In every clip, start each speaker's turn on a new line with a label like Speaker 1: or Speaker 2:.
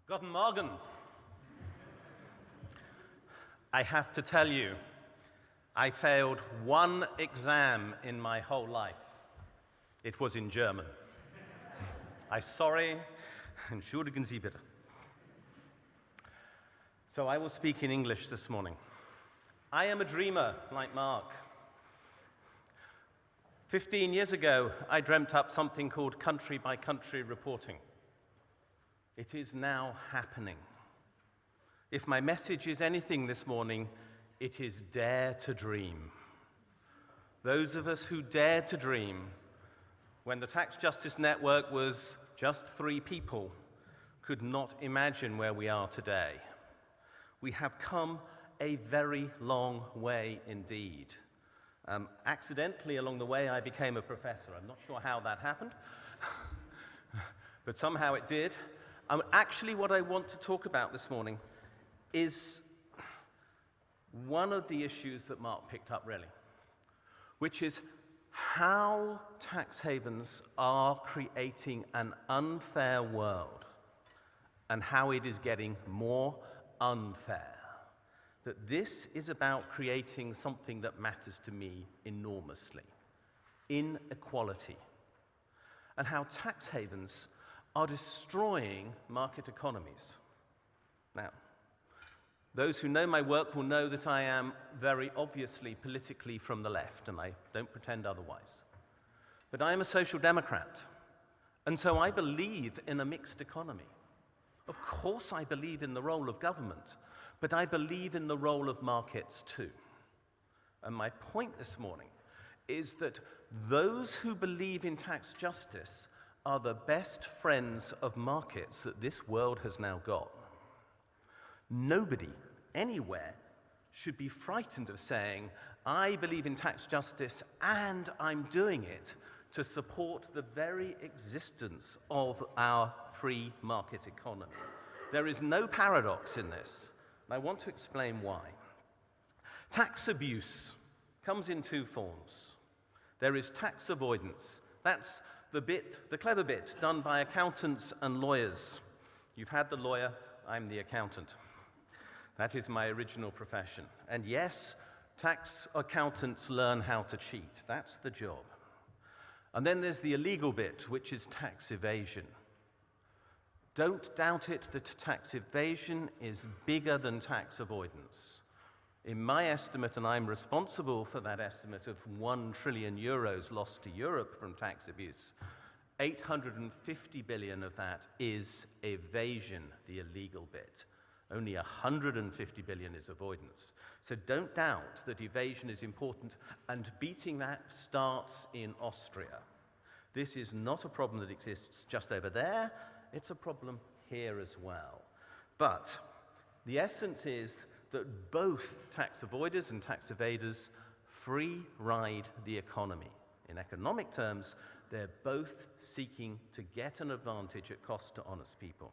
Speaker 1: Guten Morgen. I have to tell you, I failed one exam in my whole life. It was in German. I'm sorry, entschuldigen Sie bitte. So I will speak in English this morning. I am a dreamer, like Mark. 15 years ago, I dreamt up something called country-by-country reporting. It is now happening. If my message is anything this morning, it is dare to dream. Those of us who dared to dream when the Tax Justice Network was just 3 people could not imagine where we are today. We have come a very long way indeed. Accidentally along the way, I became a professor. I'm not sure how that happened, but somehow it did. Actually, what I want to talk about this morning is one of the issues that Mark picked up, really, which is how tax havens are creating an unfair world and how it is getting more unfair. That this is about creating something that matters to me enormously, inequality, and how tax havens are destroying market economies. Now, those who know my work will know that I am very obviously politically from the left, and I don't pretend otherwise. But I am a social democrat, and so I believe in a mixed economy. Of course I believe in the role of government, but I believe in the role of markets too. And my point this morning is that those who believe in tax justice are the best friends of markets that this world has now got. Nobody, anywhere, should be frightened of saying, I believe in tax justice and I'm doing it to support the very existence of our free market economy. There is no paradox in this, and I want to explain why. Tax abuse comes in 2 forms. There is tax avoidance. That's the clever bit done by accountants and lawyers. You've had the lawyer, I'm the accountant. That is my original profession. And yes, tax accountants learn how to cheat. That's the job. And then there's the illegal bit, which is tax evasion. Don't doubt it that tax evasion is bigger than tax avoidance. In my estimate, and I'm responsible for that estimate of 1 trillion euros lost to Europe from tax abuse, 850 billion of that is evasion, the illegal bit. Only 150 billion is avoidance. So don't doubt that evasion is important, and beating that starts in Austria. This is not a problem that exists just over there, it's a problem here as well. But the essence is that both tax avoiders and tax evaders free ride the economy. In economic terms, they're both seeking to get an advantage at cost to honest people.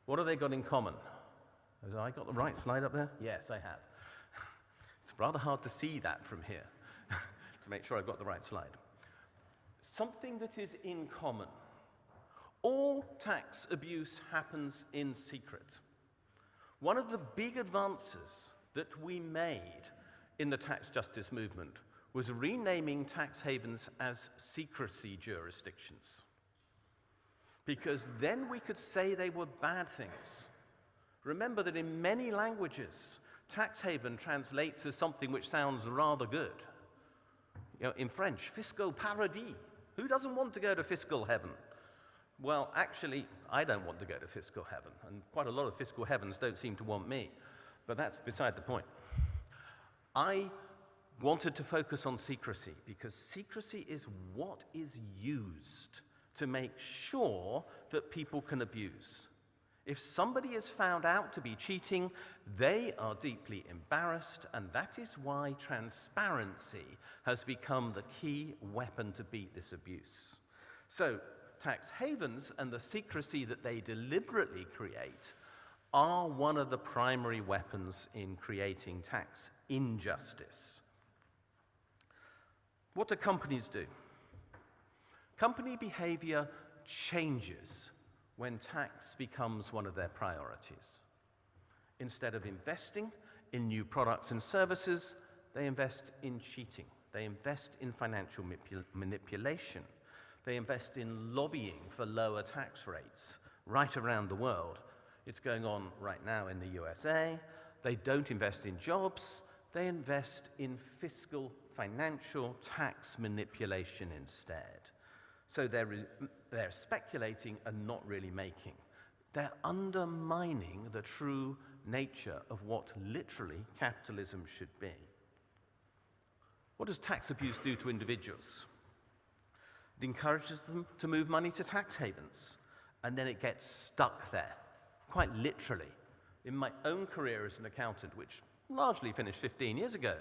Speaker 1: What have they got in common? Have I got the right slide up there? Yes, I have. It's rather hard to see that from here to make sure I've got the right slide. Something that is in common. All tax abuse happens in secret. One of the big advances that we made in the tax justice movement was renaming tax havens as secrecy jurisdictions. Because then we could say they were bad things. Remember that in many languages, tax haven translates as something which sounds rather good. You know, in French, fiscal paradis. Who doesn't want to go to fiscal heaven? Well, actually, I don't want to go to fiscal heaven, and quite a lot of fiscal heavens don't seem to want me, but that's beside the point. I wanted to focus on secrecy, because secrecy is what is used to make sure that people can abuse. If somebody is found out to be cheating, they are deeply embarrassed, and that is why transparency has become the key weapon to beat this abuse. So, tax havens and the secrecy that they deliberately create are one of the primary weapons in creating tax injustice. What do companies do? Company behavior changes when tax becomes one of their priorities. Instead of investing in new products and services, they invest in cheating. They invest in financial manipulation. They invest in lobbying for lower tax rates right around the world. It's going on right now in the USA. They don't invest in jobs. They invest in fiscal, financial tax manipulation instead. So they're speculating and not really making. They're undermining the true nature of what literally capitalism should be. What does tax abuse do to individuals? It encourages them to move money to tax havens, and then it gets stuck there, quite literally. In my own career as an accountant, which largely finished 15 years ago,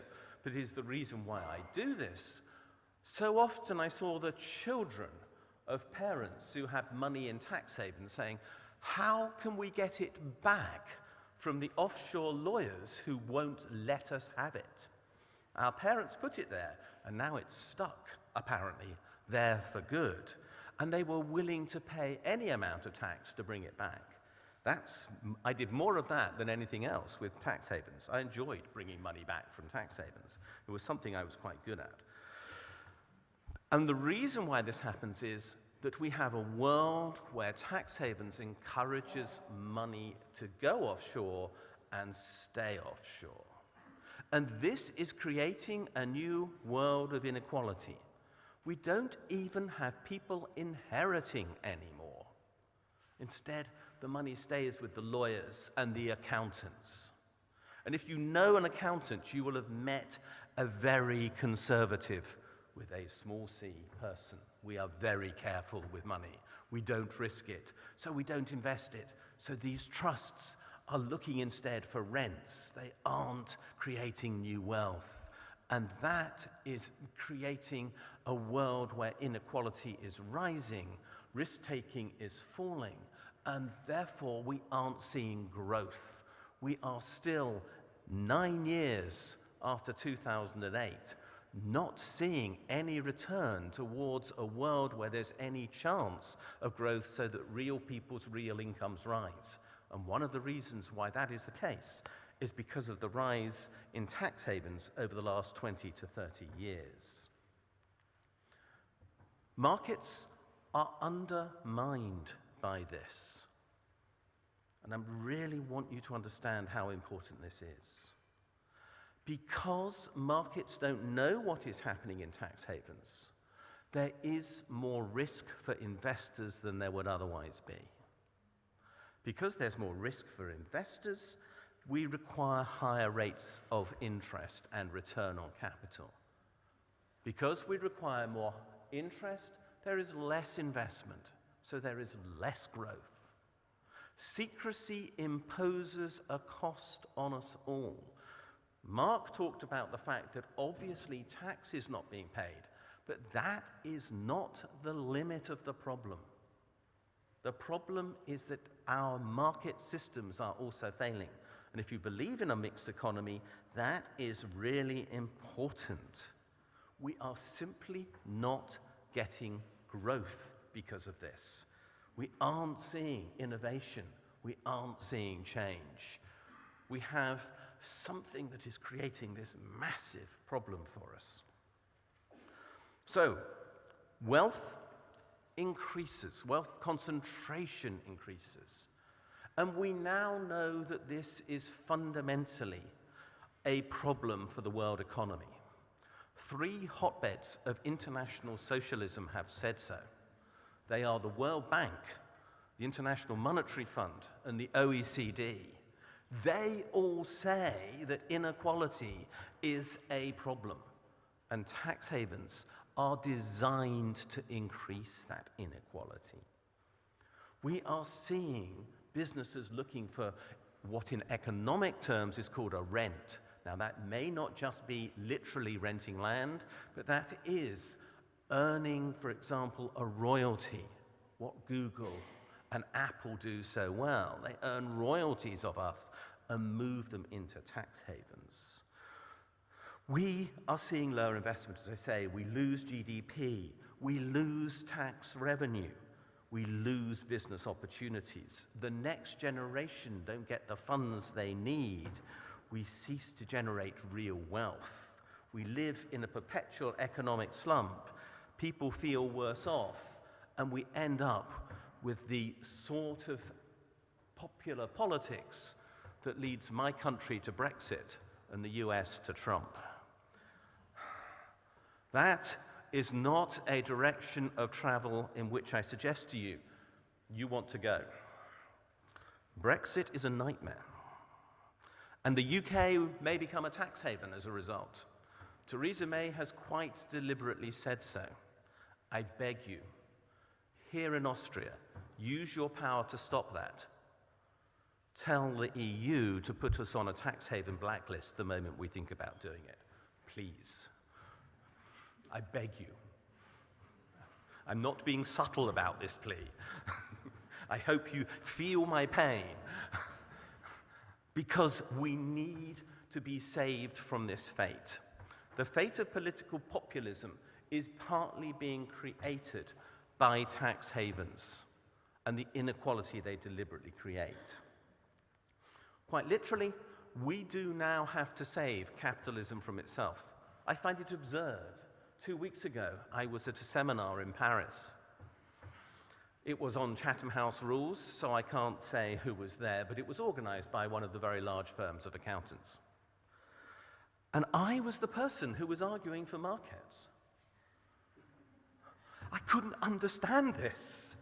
Speaker 1: but is the reason why I do this, so often I saw the children of parents who had money in tax havens saying, how can we get it back from the offshore lawyers who won't let us have it? Our parents put it there, and now it's stuck, apparently, there for good. And they were willing to pay any amount of tax to bring it back. I did more of that than anything else with tax havens. I enjoyed bringing money back from tax havens. It was something I was quite good at. And the reason why this happens is that we have a world where tax havens encourages money to go offshore and stay offshore. And this is creating a new world of inequality. We don't even have people inheriting anymore. Instead, the money stays with the lawyers and the accountants. And if you know an accountant, you will have met a very conservative, with a small c, person. We are very careful with money. We don't risk it, so we don't invest it. So these trusts are looking instead for rents. They aren't creating new wealth. And that is creating a world where inequality is rising, risk-taking is falling, and therefore we aren't seeing growth. We are still 9 years after 2008, not seeing any return towards a world where there's any chance of growth so that real people's real incomes rise. And one of the reasons why that is the case is because of the rise in tax havens over the last 20 to 30 years. Markets are undermined by this. And I really want you to understand how important this is. Because markets don't know what is happening in tax havens, there is more risk for investors than there would otherwise be. Because there's more risk for investors, we require higher rates of interest and return on capital. Because we require more interest, there is less investment, so there is less growth. Secrecy imposes a cost on us all. Mark talked about the fact that obviously tax is not being paid, but that is not the limit of the problem. The problem is that our market systems are also failing. And if you believe in a mixed economy, that is really important. We are simply not getting growth because of this. We aren't seeing innovation. We aren't seeing change. We have something that is creating this massive problem for us. So, wealth increases, wealth concentration increases. And we now know that this is fundamentally a problem for the world economy. 3 hotbeds of international socialism have said so. They are the World Bank, the International Monetary Fund, and the OECD. They all say that inequality is a problem, and tax havens are designed to increase that inequality. We are seeing businesses looking for what in economic terms is called a rent. Now that may not just be literally renting land, but that is earning, for example, a royalty, what Google and Apple do so well. They earn royalties of us and move them into tax havens. We are seeing lower investment, as I say. We lose GDP. We lose tax revenue. we lose business opportunities. The next generation don't get the funds they need. We cease to generate real wealth. We live in a perpetual economic slump. People feel worse off, and we end up with the sort of popular politics that leads my country to Brexit and the US to Trump. That is not a direction of travel in which I suggest to you want to go. Brexit is a nightmare. And the UK may become a tax haven as a result. Theresa May has quite deliberately said so. I beg you, here in Austria, use your power to stop that. Tell the EU to put us on a tax haven blacklist the moment we think about doing it. Please. I beg you. I'm not being subtle about this plea. I hope you feel my pain. Because we need to be saved from this fate. The fate of political populism is partly being created by tax havens and the inequality they deliberately create. Quite literally, we do now have to save capitalism from itself. I find it absurd. 2 weeks ago, I was at a seminar in Paris. It was on Chatham House rules, so I can't say who was there, but it was organized by one of the very large firms of accountants. And I was the person who was arguing for markets. I couldn't understand this.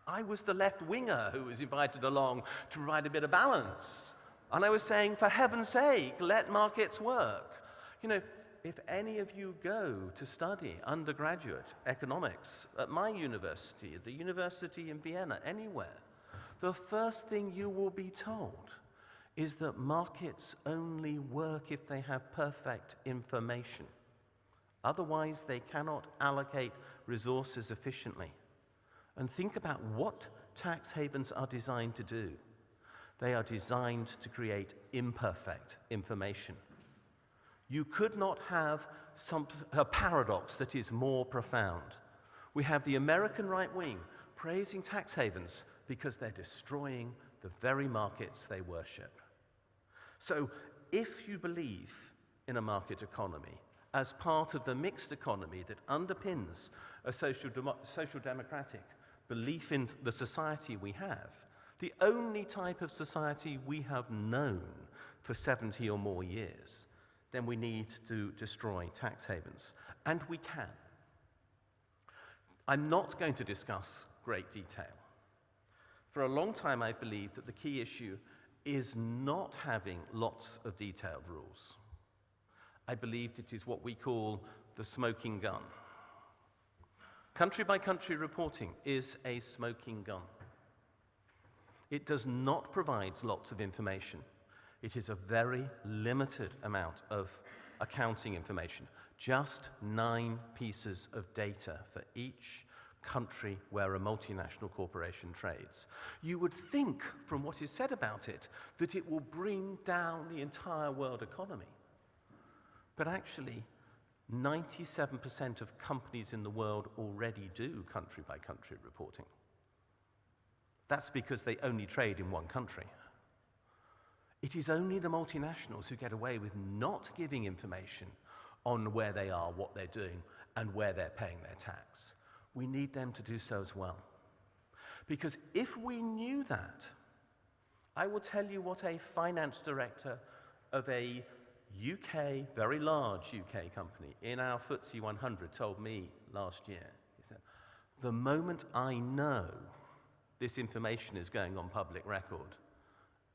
Speaker 1: I was the left-winger who was invited along to provide a bit of balance. And I was saying, for heaven's sake, let markets work. You know, if any of you go to study undergraduate economics at my university, at the university in Vienna, anywhere, the first thing you will be told is that markets only work if they have perfect information. Otherwise, they cannot allocate resources efficiently. And think about what tax havens are designed to do. They are designed to create imperfect information. You could not have a paradox that is more profound. We have the American right wing praising tax havens because they're destroying the very markets they worship. So if you believe in a market economy as part of the mixed economy that underpins a social democratic belief in the society we have, the only type of society we have known for 70 or more years, then we need to destroy tax havens. And we can. I'm not going to discuss great detail. For a long time, I've believed that the key issue is not having lots of detailed rules. I believed it is what we call the smoking gun. Country-by-country reporting is a smoking gun. It does not provide lots of information. It is a very limited amount of accounting information, just 9 pieces of data for each country where a multinational corporation trades. You would think, from what is said about it, that it will bring down the entire world economy. But actually, 97% of companies in the world already do country-by-country reporting. That's because they only trade in one country. It is only the multinationals who get away with not giving information on where they are, what they're doing, and where they're paying their tax. We need them to do so as well. Because if we knew that, I will tell you what a finance director of a UK, very large UK company in our FTSE 100 told me last year. He said, the moment I know this information is going on public record,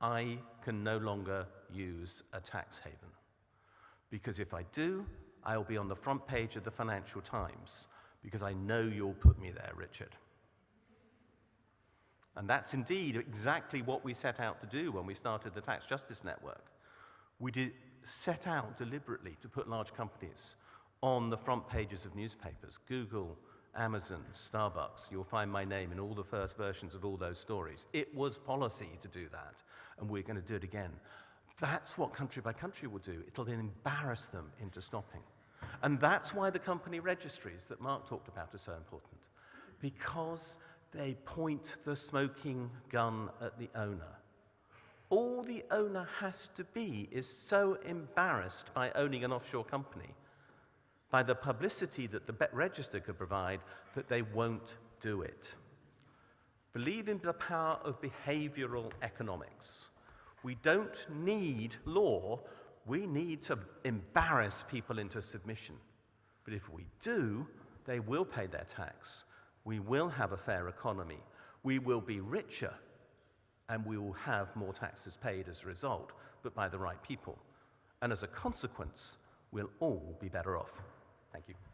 Speaker 1: I can no longer use a tax haven. Because if I do, I'll be on the front page of the Financial Times, because I know you'll put me there, Richard. And that's indeed exactly what we set out to do when we started the Tax Justice Network. We did set out deliberately to put large companies on the front pages of newspapers. Google, Amazon, Starbucks, you'll find my name in all the first versions of all those stories. It was policy to do that, and we're going to do it again. That's what country by country will do. It'll embarrass them into stopping. And that's why the company registries that Mark talked about are so important, because they point the smoking gun at the owner. All the owner has to be is so embarrassed by owning an offshore company, by the publicity that the register could provide, that they won't do it. Believe in the power of behavioral economics. We don't need law, we need to embarrass people into submission. But if we do, they will pay their tax. We will have a fair economy. We will be richer, and we will have more taxes paid as a result, but by the right people. And as a consequence, we'll all be better off. Thank you.